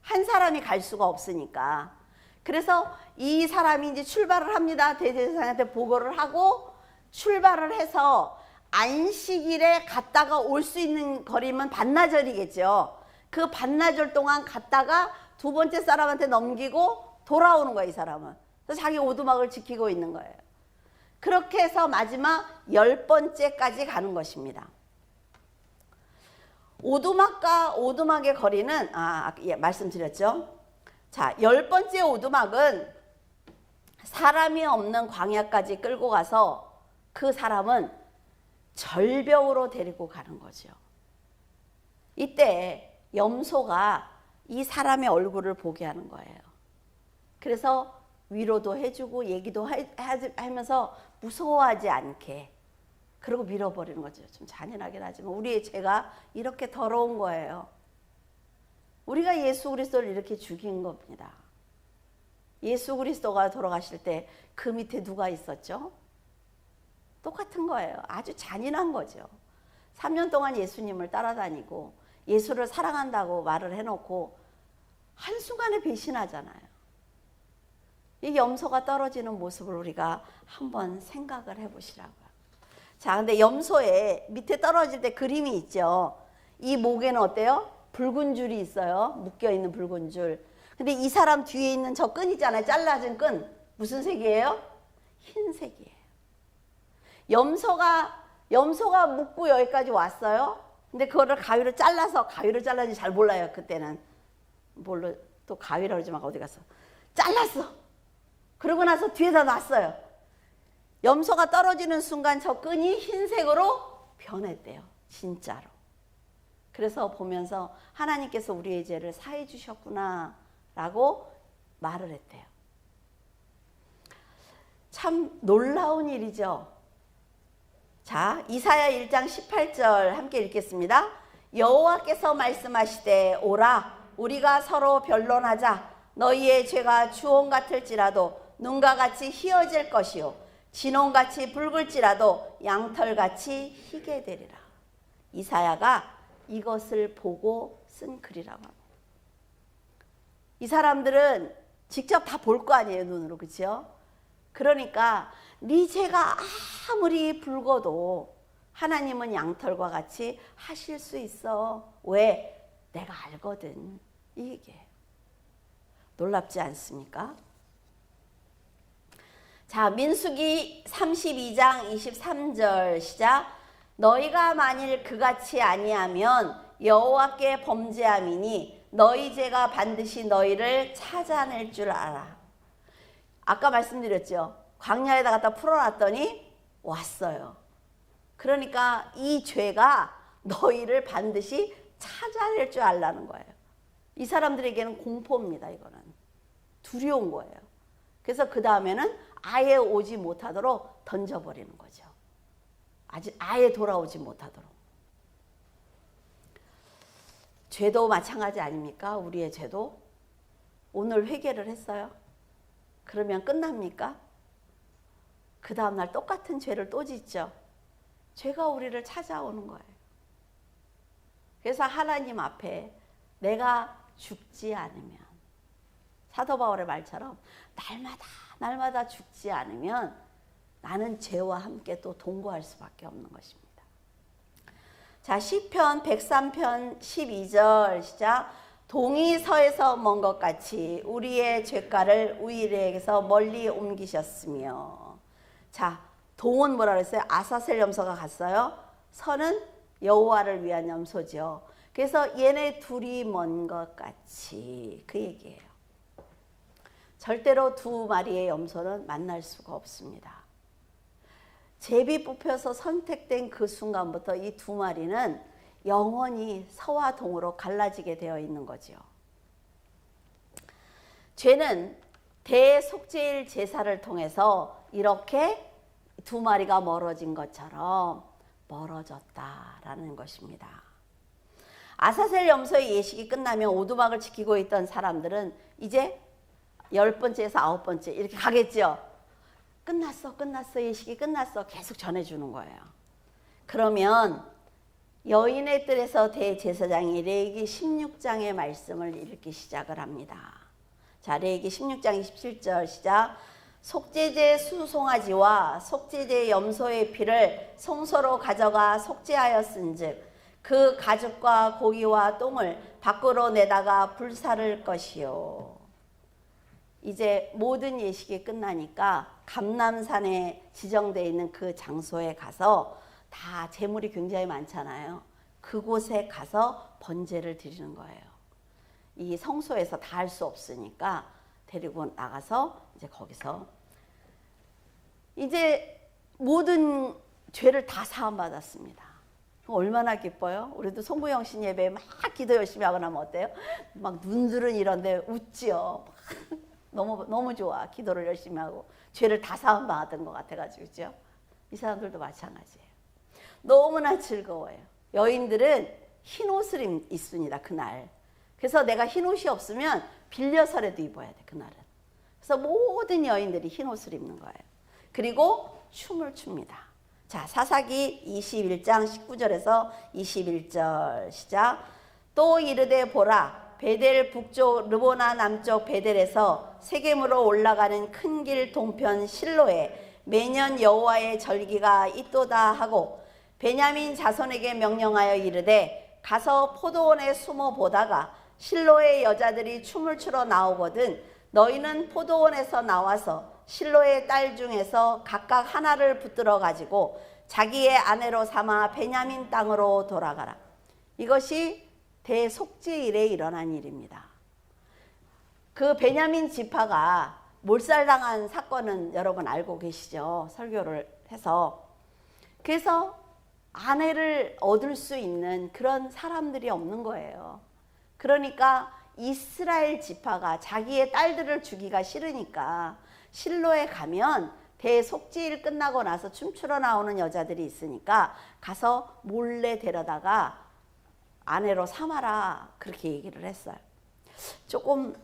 한 사람이 갈 수가 없으니까. 그래서 이 사람이 이제 출발을 합니다. 대제사장한테 보고를 하고 출발을 해서 안식일에 갔다가 올 수 있는 거리면 반나절이겠죠. 그 반나절 동안 갔다가 두 번째 사람한테 넘기고 돌아오는 거예요, 이 사람은. 그래서 자기 오두막을 지키고 있는 거예요. 그렇게 해서 마지막 10번째까지 가는 것입니다. 오두막과 오두막의 거리는 예, 말씀드렸죠. 자, 10번째 오두막은 사람이 없는 광야까지 끌고 가서 그 사람은 절벽으로 데리고 가는 거죠. 이때 염소가 이 사람의 얼굴을 보게 하는 거예요. 그래서 위로도 해주고 얘기도 하면서 무서워하지 않게, 그리고 밀어버리는 거죠. 좀 잔인하긴 하지만 우리의 죄가 이렇게 더러운 거예요. 우리가 예수 그리스도를 이렇게 죽인 겁니다. 예수 그리스도가 돌아가실 때 그 밑에 누가 있었죠? 똑같은 거예요. 아주 잔인한 거죠. 3년 동안 예수님을 따라다니고 예수를 사랑한다고 말을 해놓고 한순간에 배신하잖아요. 이 염소가 떨어지는 모습을 우리가 한번 생각을 해보시라고요. 자, 근데 염소의 밑에 떨어질 때 그림이 있죠. 이 목에는 어때요? 붉은 줄이 있어요. 묶여있는 붉은 줄. 근데 이 사람 뒤에 있는 저 끈 있잖아요. 잘라진 끈. 무슨 색이에요? 흰색이에요. 염소가 묶고 여기까지 왔어요. 근데 그거를 가위로 잘라지 잘 몰라요. 그때는. 뭘로 또 가위라고 그러지 마. 어디 갔어? 잘랐어. 그러고 나서 뒤에다 놨어요. 염소가 떨어지는 순간 저 끈이 흰색으로 변했대요. 진짜로. 그래서 보면서 하나님께서 우리의 죄를 사해 주셨구나 라고 말을 했대요. 참 놀라운 일이죠. 자, 이사야 1장 18절 함께 읽겠습니다. 여호와께서 말씀하시되 오라 우리가 서로 변론하자. 너희의 죄가 주홍 같을지라도 눈과 같이 희어질 것이요 진홍같이 붉을지라도 양털같이 희게 되리라. 이사야가 이것을 보고 쓴 글이라고 합니다. 이 사람들은 직접 다 볼 거 아니에요, 눈으로. 그렇죠? 그러니까 네 죄가 아무리 붉어도 하나님은 양털과 같이 하실 수 있어. 왜? 내가 알거든. 이 얘기예요. 놀랍지 않습니까? 자, 민수기 32장 23절 시작. 너희가 만일 그같이 아니하면 여호와께 범죄함이니 너희 죄가 반드시 너희를 찾아낼 줄 알아. 아까 말씀드렸죠. 광야에다 갖다 풀어놨더니 왔어요. 그러니까 이 죄가 너희를 반드시 찾아낼 줄 알라는 거예요. 이 사람들에게는 공포입니다. 이거는 두려운 거예요. 그래서 그 다음에는 아예 오지 못하도록 던져버리는 거죠. 아예 돌아오지 못하도록. 죄도 마찬가지 아닙니까? 우리의 죄도. 오늘 회개를 했어요. 그러면 끝납니까? 그 다음날 똑같은 죄를 또 짓죠. 죄가 우리를 찾아오는 거예요. 그래서 하나님 앞에 내가 죽지 않으면, 사도 바울의 말처럼 날마다 죽지 않으면 나는 죄와 함께 또 동거할 수밖에 없는 것입니다. 자, 시편 103편 12절 시작. 동이 서에서 먼 것 같이 우리의 죄가를 우리에게서 멀리 옮기셨으며. 자, 동은 뭐라 그랬어요? 아사셀 염소가 갔어요. 서는 여호와를 위한 염소죠. 그래서 얘네 둘이 먼 것 같이, 그 얘기예요. 절대로 두 마리의 염소는 만날 수가 없습니다. 제비 뽑혀서 선택된 그 순간부터 이 두 마리는 영원히 서와 동으로 갈라지게 되어 있는 거죠. 죄는 대속죄일 제사를 통해서 이렇게 두 마리가 멀어진 것처럼 멀어졌다라는 것입니다. 아사셀 염소의 예식이 끝나면 오두막을 지키고 있던 사람들은 이제 10번째에서 9번째 이렇게 가겠죠. 끝났어 예식이 끝났어 계속 전해주는 거예요. 그러면 여인의 뜰에서 대제사장이 레위기 16장의 말씀을 읽기 시작을 합니다. 자, 레위기 16장 27절 시작. 속죄제 수송아지와 속죄제 염소의 피를 성소로 가져가 속죄하였은즉 그 가죽과 고기와 똥을 밖으로 내다가 불사를 것이요. 이제 모든 예식이 끝나니까 감람산에 지정되어 있는 그 장소에 가서 다 재물이 굉장히 많잖아요. 그곳에 가서 번제를 드리는 거예요. 이 성소에서 다 할 수 없으니까 데리고 나가서 이제 거기서 이제 모든 죄를 다 사함받았습니다. 얼마나 기뻐요? 우리도 송구영신 예배에 막 기도 열심히 하고 나면 어때요? 막 눈들은 이런데 웃지요. 너무 좋아. 기도를 열심히 하고 죄를 다 사함받은 것 같아가지고, 그죠? 이 사람들도 마찬가지예요. 너무나 즐거워요. 여인들은 흰 옷을 입습니다, 그날. 그래서 내가 흰 옷이 없으면 빌려서라도 입어야 돼, 그날은. 그래서 모든 여인들이 흰 옷을 입는 거예요. 그리고 춤을 춥니다. 자, 사사기 21장 19절에서 21절 시작. 또 이르되 보라, 베델 북쪽 르보나 남쪽 베델에서 세겜으로 올라가는 큰 길 동편 실로에 매년 여호와의 절기가 있도다 하고 베냐민 자손에게 명령하여 이르되 가서 포도원에 숨어 보다가 실로의 여자들이 춤을 추러 나오거든 너희는 포도원에서 나와서 실로의 딸 중에서 각각 하나를 붙들어 가지고 자기의 아내로 삼아 베냐민 땅으로 돌아가라. 이것이 대속죄일에 일어난 일입니다. 그 베냐민 지파가 몰살당한 사건은 여러분 알고 계시죠? 설교를 해서. 그래서 아내를 얻을 수 있는 그런 사람들이 없는 거예요. 그러니까 이스라엘 지파가 자기의 딸들을 주기가 싫으니까 실로에 가면 대속죄일 끝나고 나서 춤추러 나오는 여자들이 있으니까 가서 몰래 데려다가 아내로 삼아라, 그렇게 얘기를 했어요. 조금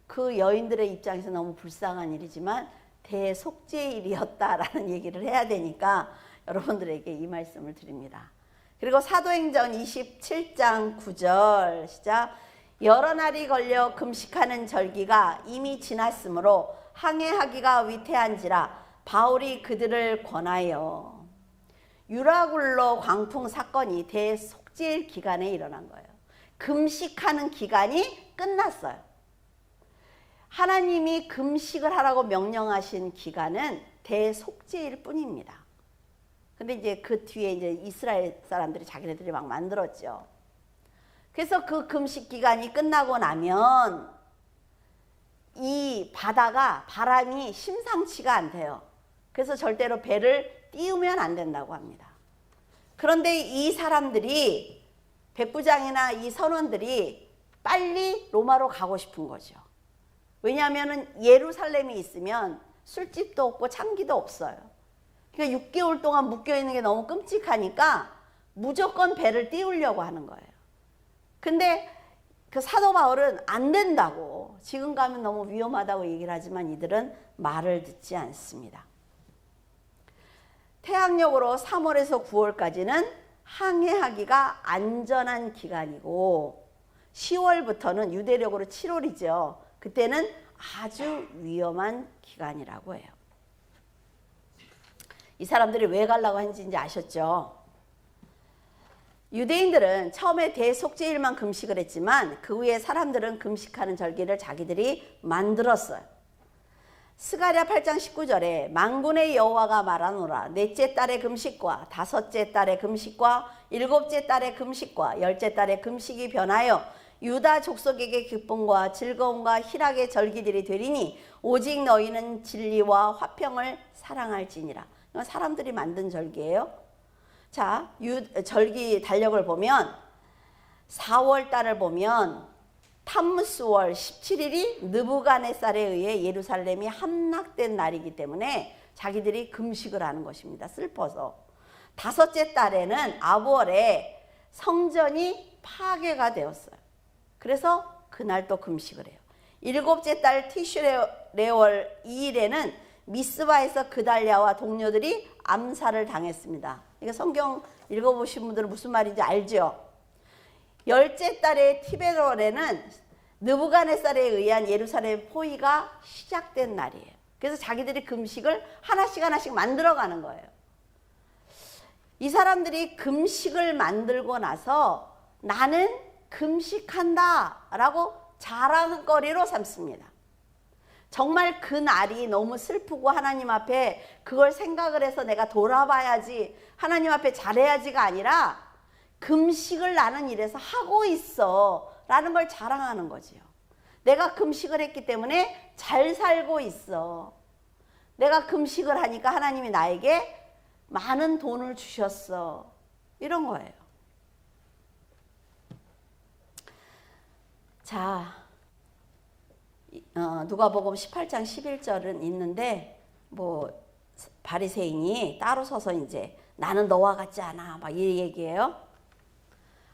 그 여인들의 입장에서 너무 불쌍한 일이지만 대속죄일이었다라는 얘기를 해야 되니까 여러분들에게 이 말씀을 드립니다. 그리고 사도행전 27장 9절 시작. 여러 날이 걸려 금식하는 절기가 이미 지났으므로 항해하기가 위태한지라 바울이 그들을 권하여. 유라굴로 광풍 사건이 대속죄일 기간에 일어난 거예요. 금식하는 기간이 끝났어요. 하나님이 금식을 하라고 명령하신 기간은 대속죄일 뿐입니다. 근데 이제 그 뒤에 이제 이스라엘 사람들이 자기네들이 막 만들었죠. 그래서 그 금식 기간이 끝나고 나면 이 바다가 바람이 심상치가 않대요. 그래서 절대로 배를 띄우면 안 된다고 합니다. 그런데 이 사람들이, 백부장이나 이 선원들이 빨리 로마로 가고 싶은 거죠. 왜냐하면 예루살렘이 있으면 술집도 없고 창기도 없어요. 그러니까 6개월 동안 묶여있는 게 너무 끔찍하니까 무조건 배를 띄우려고 하는 거예요. 근데 그 사도 바울은 안 된다고, 지금 가면 너무 위험하다고 얘기를 하지만 이들은 말을 듣지 않습니다. 태양력으로 3월에서 9월까지는 항해하기가 안전한 기간이고 10월부터는 유대력으로 7월이죠. 그때는 아주 위험한 기간이라고 해요. 이 사람들이 왜 가려고 했는지 이제 아셨죠? 유대인들은 처음에 대속죄일만 금식을 했지만 그 후에 사람들은 금식하는 절기를 자기들이 만들었어요. 스가랴 8장 19절에 만군의 여호와가 말하노라. 넷째 달의 금식과 다섯째 달의 금식과 일곱째 달의 금식과 열째 달의 금식이 변하여 유다 족속에게 기쁨과 즐거움과 희락의 절기들이 되리니 오직 너희는 진리와 화평을 사랑할지니라. 이건 사람들이 만든 절기예요. 자, 절기 달력을 보면 4월 달을 보면 탐무스월 17일이 느부갓네살에 의해 예루살렘이 함락된 날이기 때문에 자기들이 금식을 하는 것입니다. 슬퍼서. 다섯째 달에는 아부월에 성전이 파괴가 되었어요. 그래서 그날 또 금식을 해요. 일곱째 달 티슈레월 2일에는 미스바에서 그달랴와 동료들이 암살을 당했습니다. 이거 성경 읽어보신 분들은 무슨 말인지 알죠? 열째 달의 티베롤에는 느부갓네살에 의한 예루살렘 포위가 시작된 날이에요. 그래서 자기들이 금식을 하나씩 하나씩 만들어가는 거예요. 이 사람들이 금식을 만들고 나서 나는 금식한다 라고 자랑거리로 삼습니다. 정말 그 날이 너무 슬프고 하나님 앞에 그걸 생각을 해서 내가 돌아봐야지, 하나님 앞에 잘해야지가 아니라 금식을 나는 이래서 하고 있어 라는 걸 자랑하는 거지요. 내가 금식을 했기 때문에 잘 살고 있어. 내가 금식을 하니까 하나님이 나에게 많은 돈을 주셨어. 이런 거예요. 자, 누가복음 18장 11절은 있는데 뭐 바리새인이 따로 서서 이제 나는 너와 같지 않아 막 이 얘기예요.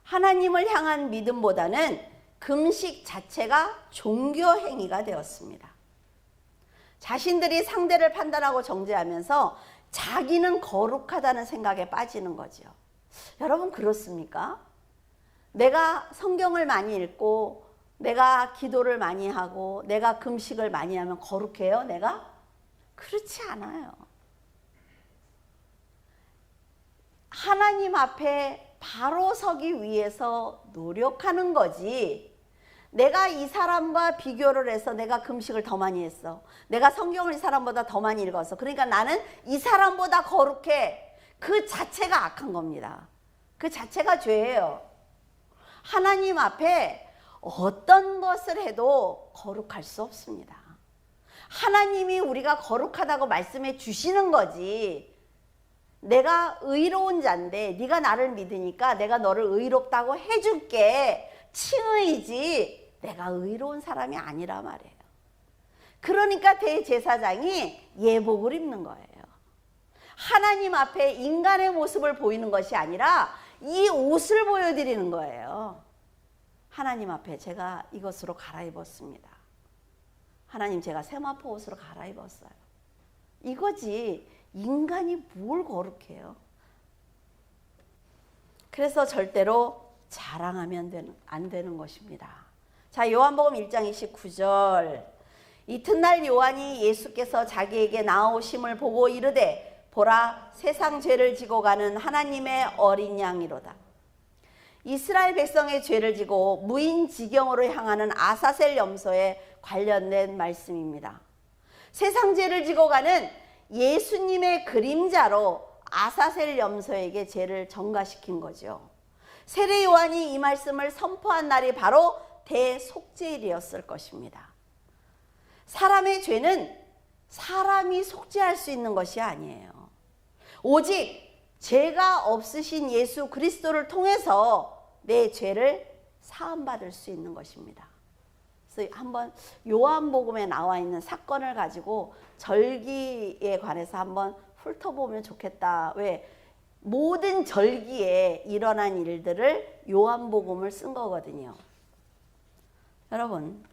하나님을 향한 믿음보다는 금식 자체가 종교 행위가 되었습니다. 자신들이 상대를 판단하고 정죄하면서 자기는 거룩하다는 생각에 빠지는 거죠. 여러분 그렇습니까? 내가 성경을 많이 읽고 내가 기도를 많이 하고 내가 금식을 많이 하면 거룩해요? 내가? 그렇지 않아요. 하나님 앞에 바로 서기 위해서 노력하는 거지, 내가 이 사람과 비교를 해서 내가 금식을 더 많이 했어, 내가 성경을 이 사람보다 더 많이 읽었어, 그러니까 나는 이 사람보다 거룩해, 그 자체가 악한 겁니다. 그 자체가 죄예요. 하나님 앞에 어떤 것을 해도 거룩할 수 없습니다. 하나님이 우리가 거룩하다고 말씀해 주시는 거지, 내가 의로운 자인데 네가 나를 믿으니까 내가 너를 의롭다고 해줄게 칭의지 내가 의로운 사람이 아니라 말이에요. 그러니까 대제사장이 예복을 입는 거예요. 하나님 앞에 인간의 모습을 보이는 것이 아니라 이 옷을 보여드리는 거예요. 하나님 앞에 제가 이것으로 갈아입었습니다. 하나님 제가 세마포 옷으로 갈아입었어요. 이거지 인간이 뭘 거룩해요. 그래서 절대로 자랑하면 안 되는 것입니다. 자, 요한복음 1장 29절, 이튿날 요한이 예수께서 자기에게 나오심을 보고 이르되 보라 세상 죄를 지고 가는 하나님의 어린 양이로다. 이스라엘 백성의 죄를 지고 무인지경으로 향하는 아사셀 염소에 관련된 말씀입니다. 세상 죄를 지고 가는 예수님의 그림자로 아사셀 염소에게 죄를 전가시킨 거죠. 세례 요한이 이 말씀을 선포한 날이 바로 대속죄일이었을 것입니다. 사람의 죄는 사람이 속죄할 수 있는 것이 아니에요. 오직 죄가 없으신 예수 그리스도를 통해서 내 죄를 사함받을 수 있는 것입니다. 그래서 한번 요한복음에 나와 있는 사건을 가지고 절기에 관해서 한번 훑어보면 좋겠다. 왜? 모든 절기에 일어난 일들을 요한복음을 쓴 거거든요. 여러분,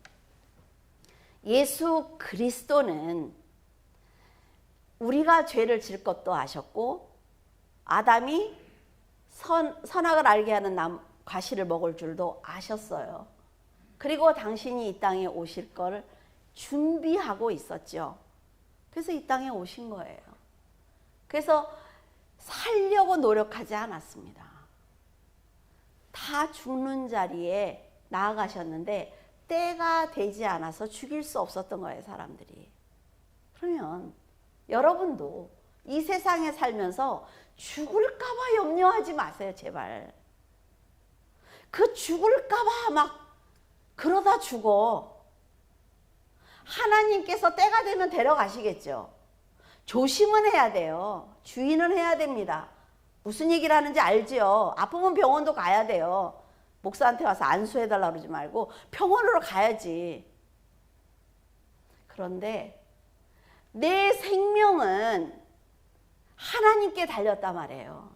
예수 그리스도는 우리가 죄를 질 것도 아셨고 아담이 선악을 알게 하는 과실을 먹을 줄도 아셨어요. 그리고 당신이 이 땅에 오실 걸 준비하고 있었죠. 그래서 이 땅에 오신 거예요. 그래서 살려고 노력하지 않았습니다. 다 죽는 자리에 나아가셨는데 때가 되지 않아서 죽일 수 없었던 거예요, 사람들이. 그러면 여러분도 이 세상에 살면서 죽을까 봐 염려하지 마세요, 제발. 그 죽을까 봐 막 그러다 죽어. 하나님께서 때가 되면 데려가시겠죠. 조심은 해야 돼요. 주의는 해야 됩니다. 무슨 얘기를 하는지 알죠? 아프면 병원도 가야 돼요. 목사한테 와서 안수해달라고 그러지 말고 병원으로 가야지. 그런데 내 생명은 하나님께 달렸단 말이에요.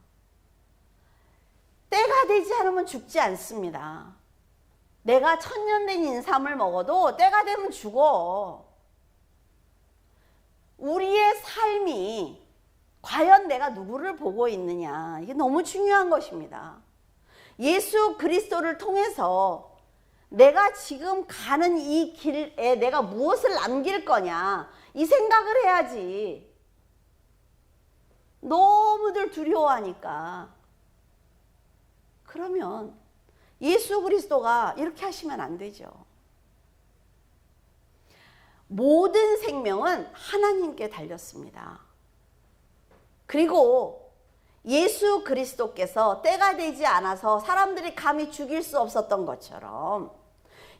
때가 되지 않으면 죽지 않습니다. 내가 천년된 인삼을 먹어도 때가 되면 죽어. 우리의 삶이 과연 내가 누구를 보고 있느냐, 이게 너무 중요한 것입니다. 예수 그리스도를 통해서 내가 지금 가는 이 길에 내가 무엇을 남길 거냐, 이 생각을 해야지. 너무들 두려워하니까. 그러면 예수 그리스도가 이렇게 하시면 안 되죠. 모든 생명은 하나님께 달렸습니다. 그리고 예수 그리스도께서 때가 되지 않아서 사람들이 감히 죽일 수 없었던 것처럼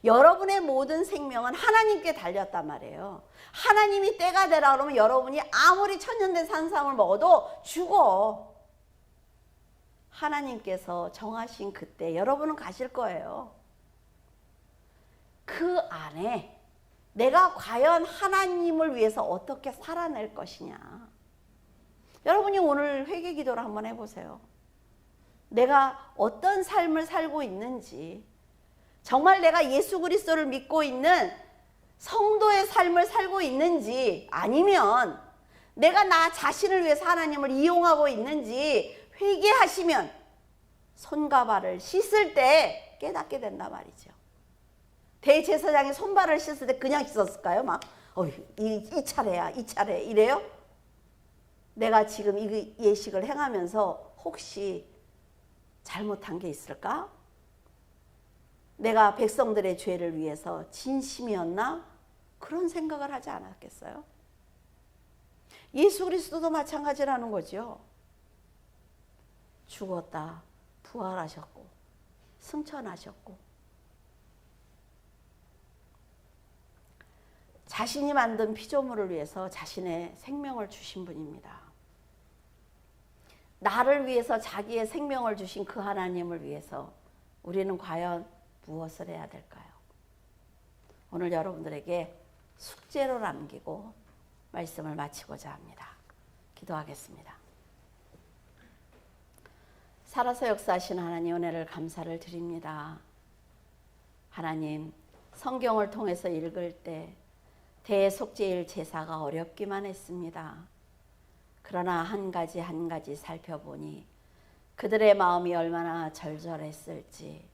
여러분의 모든 생명은 하나님께 달렸단 말이에요. 하나님이 때가 되라 그러면 여러분이 아무리 천년된 산삼을 먹어도 죽어. 하나님께서 정하신 그때 여러분은 가실 거예요. 그 안에 내가 과연 하나님을 위해서 어떻게 살아낼 것이냐. 여러분이 오늘 회개 기도를 한번 해보세요. 내가 어떤 삶을 살고 있는지, 정말 내가 예수 그리스도를 믿고 있는 성도의 삶을 살고 있는지, 아니면 내가 나 자신을 위해서 하나님을 이용하고 있는지 회개하시면 손과 발을 씻을 때 깨닫게 된단 말이죠. 대제사장이 손발을 씻을 때 그냥 씻었을까요? 막 이 차례야, 이 차례 이래요? 내가 지금 이 예식을 행하면서 혹시 잘못한 게 있을까? 내가 백성들의 죄를 위해서 진심이었나? 그런 생각을 하지 않았겠어요? 예수 그리스도도 마찬가지라는 거죠. 죽었다 부활하셨고 승천하셨고 자신이 만든 피조물을 위해서 자신의 생명을 주신 분입니다. 나를 위해서 자기의 생명을 주신 그 하나님을 위해서 우리는 과연 무엇을 해야 될까요? 오늘 여러분들에게 숙제로 남기고 말씀을 마치고자 합니다. 기도하겠습니다. 살아서 역사하신 하나님 은혜를 감사를 드립니다. 하나님, 성경을 통해서 읽을 때 대속죄일 제사가 어렵기만 했습니다. 그러나 한 가지 한 가지 살펴보니 그들의 마음이 얼마나 절절했을지,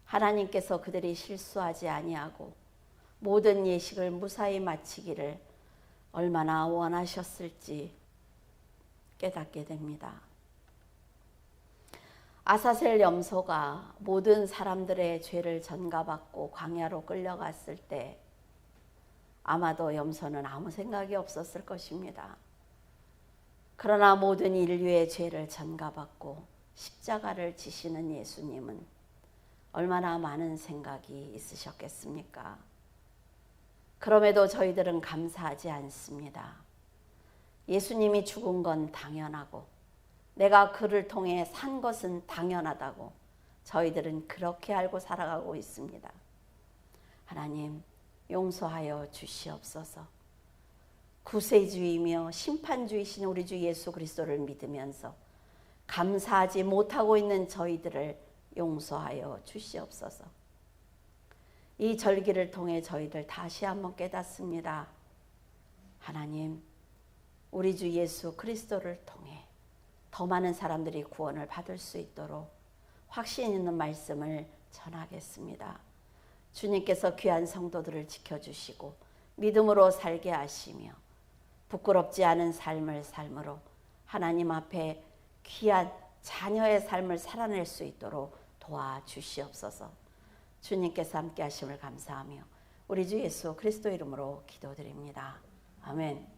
하나님께서 그들이 실수하지 아니하고 모든 예식을 무사히 마치기를 얼마나 원하셨을지 깨닫게 됩니다. 아사셀 염소가 모든 사람들의 죄를 전가받고 광야로 끌려갔을 때 아마도 염소는 아무 생각이 없었을 것입니다. 그러나 모든 인류의 죄를 전가받고 십자가를 지시는 예수님은 얼마나 많은 생각이 있으셨겠습니까? 그럼에도 저희들은 감사하지 않습니다. 예수님이 죽은 건 당연하고 내가 그를 통해 산 것은 당연하다고 저희들은 그렇게 알고 살아가고 있습니다. 하나님, 용서하여 주시옵소서. 구세주이며 심판주이신 우리 주 예수 그리스도를 믿으면서 감사하지 못하고 있는 저희들을 용서하여 주시옵소서. 이 절기를 통해 저희들 다시 한번 깨닫습니다. 하나님, 우리 주 예수 그리스도를 통해 더 많은 사람들이 구원을 받을 수 있도록 확신 있는 말씀을 전하겠습니다. 주님께서 귀한 성도들을 지켜주시고 믿음으로 살게 하시며 부끄럽지 않은 삶을 삶으로 하나님 앞에 귀한 자녀의 삶을 살아낼 수 있도록 도와주시옵소서. 주님께서 함께 하심을 감사하며 우리 주 예수 그리스도 이름으로 기도드립니다. 아멘.